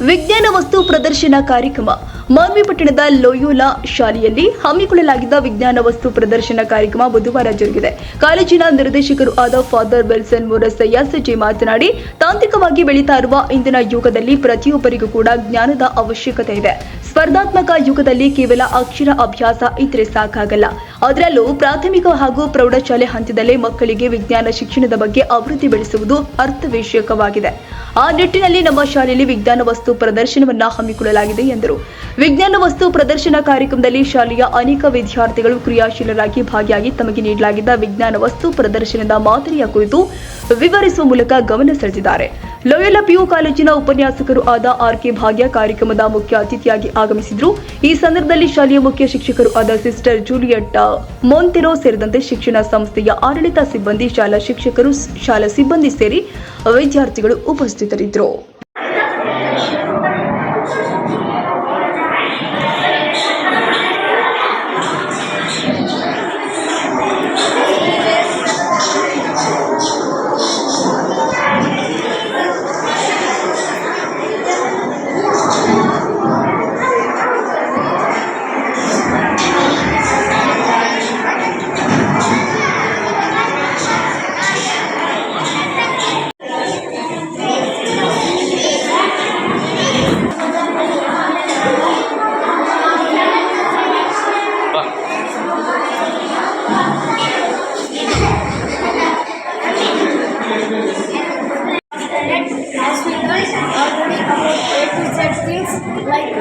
ವಿಜ್ಞಾನ ವಸ್ತು ಪ್ರದರ್ಶನ ಕಾರ್ಯಕ್ರಮ ಮಾನ್ವಿ ಪಟ್ಟಣದ ಲೋಯೋಲಾ ಶಾಲೆಯಲ್ಲಿ ಹಮ್ಮಿಕೊಳ್ಳಲಾಗಿದ್ದ ವಿಜ್ಞಾನ ವಸ್ತು ಪ್ರದರ್ಶನ ಕಾರ್ಯಕ್ರಮ ಬುಧವಾರ ಜರುಗಿದೆ. ಕಾಲೇಜಿನ ನಿರ್ದೇಶಕರು ಆದ ಫಾದರ್ ವಿಲ್ಸನ್ ಮೊರಸಯ್ಯ ಸಜೆ ಮಾತನಾಡಿ, ತಾಂತ್ರಿಕವಾಗಿ ಬೆಳೀತಾ ಇರುವ ಇಂದಿನ ಯುಗದಲ್ಲಿ ಪ್ರತಿಯೊಬ್ಬರಿಗೂ ಕೂಡ ಜ್ಞಾನದ ಅವಶ್ಯಕತೆ ಇದೆ. ಸ್ಪರ್ಧಾತ್ಮಕ ಯುಗದಲ್ಲಿ ಕೇವಲ ಅಕ್ಷರ ಅಭ್ಯಾಸ ಇದ್ರೆ ಸಾಕಾಗಲ್ಲ. ಅದರಲ್ಲೂ ಪ್ರಾಥಮಿಕ ಹಾಗೂ ಪ್ರೌಢಶಾಲೆ ಹಂತದಲ್ಲೇ ಮಕ್ಕಳಿಗೆ ವಿಜ್ಞಾನ ಶಿಕ್ಷಣದ ಬಗ್ಗೆ ಅಭಿವೃದ್ಧಿ ಬೆಳೆಸುವುದು ಅರ್ಥವೇಶಕವಾಗಿದೆ. ಆ ನಿಟ್ಟಿನಲ್ಲಿ ನಮ್ಮ ಶಾಲೆಯಲ್ಲಿ ವಿಜ್ಞಾನ ವಸ್ತು ಪ್ರದರ್ಶನವನ್ನ ಹಮ್ಮಿಕೊಳ್ಳಲಾಗಿದೆ ಎಂದರು. ವಿಜ್ಞಾನ ವಸ್ತು ಪ್ರದರ್ಶನ ಕಾರ್ಯಕ್ರಮದಲ್ಲಿ ಶಾಲೆಯ ಅನೇಕ ವಿದ್ಯಾರ್ಥಿಗಳು ಕ್ರಿಯಾಶೀಲರಾಗಿ ಭಾಗಿಯಾಗಿ ತಮಗೆ ನೀಡಲಾಗಿದ್ದ ವಿಜ್ಞಾನ ವಸ್ತು ಪ್ರದರ್ಶನದ ಮಾದರಿಯ ಕುರಿತು ವಿವರಿಸುವ ಮೂಲಕ ಗಮನ ಸೆಳೆದಿದ್ದಾರೆ. ಲೋಯೋಲಾ ಪಿಯು ಕಾಲೇಜಿನ ಉಪನ್ಯಾಸಕರು ಆದ ಆರ್.ಕೆ. ಭಾಗ್ಯ ಕಾರ್ಯಕ್ರಮದ ಮುಖ್ಯ ಅತಿಥಿಯಾಗಿ ಆಗಮಿಸಿದ್ರು. ಈ ಸಂದರ್ಭದಲ್ಲಿ ಶಾಲೆಯ ಮುಖ್ಯ ಶಿಕ್ಷಕರು ಆದ ಸಿಸ್ಟರ್ ಜೂಲಿಯಟ್ ಮೊಂತೆರೋ ಸೇರಿದಂತೆ ಶಿಕ್ಷಣ ಸಂಸ್ಥೆಯ ಆಡಳಿತ ಸಿಬ್ಬಂದಿ, ಶಾಲಾ ಶಿಕ್ಷಕರು, ಶಾಲಾ ಸಿಬ್ಬಂದಿ ಸೇರಿ ವಿದ್ಯಾರ್ಥಿಗಳು ಉಪಸ್ಥಿತರಿದ್ದರು. As we learned already about A to Z things like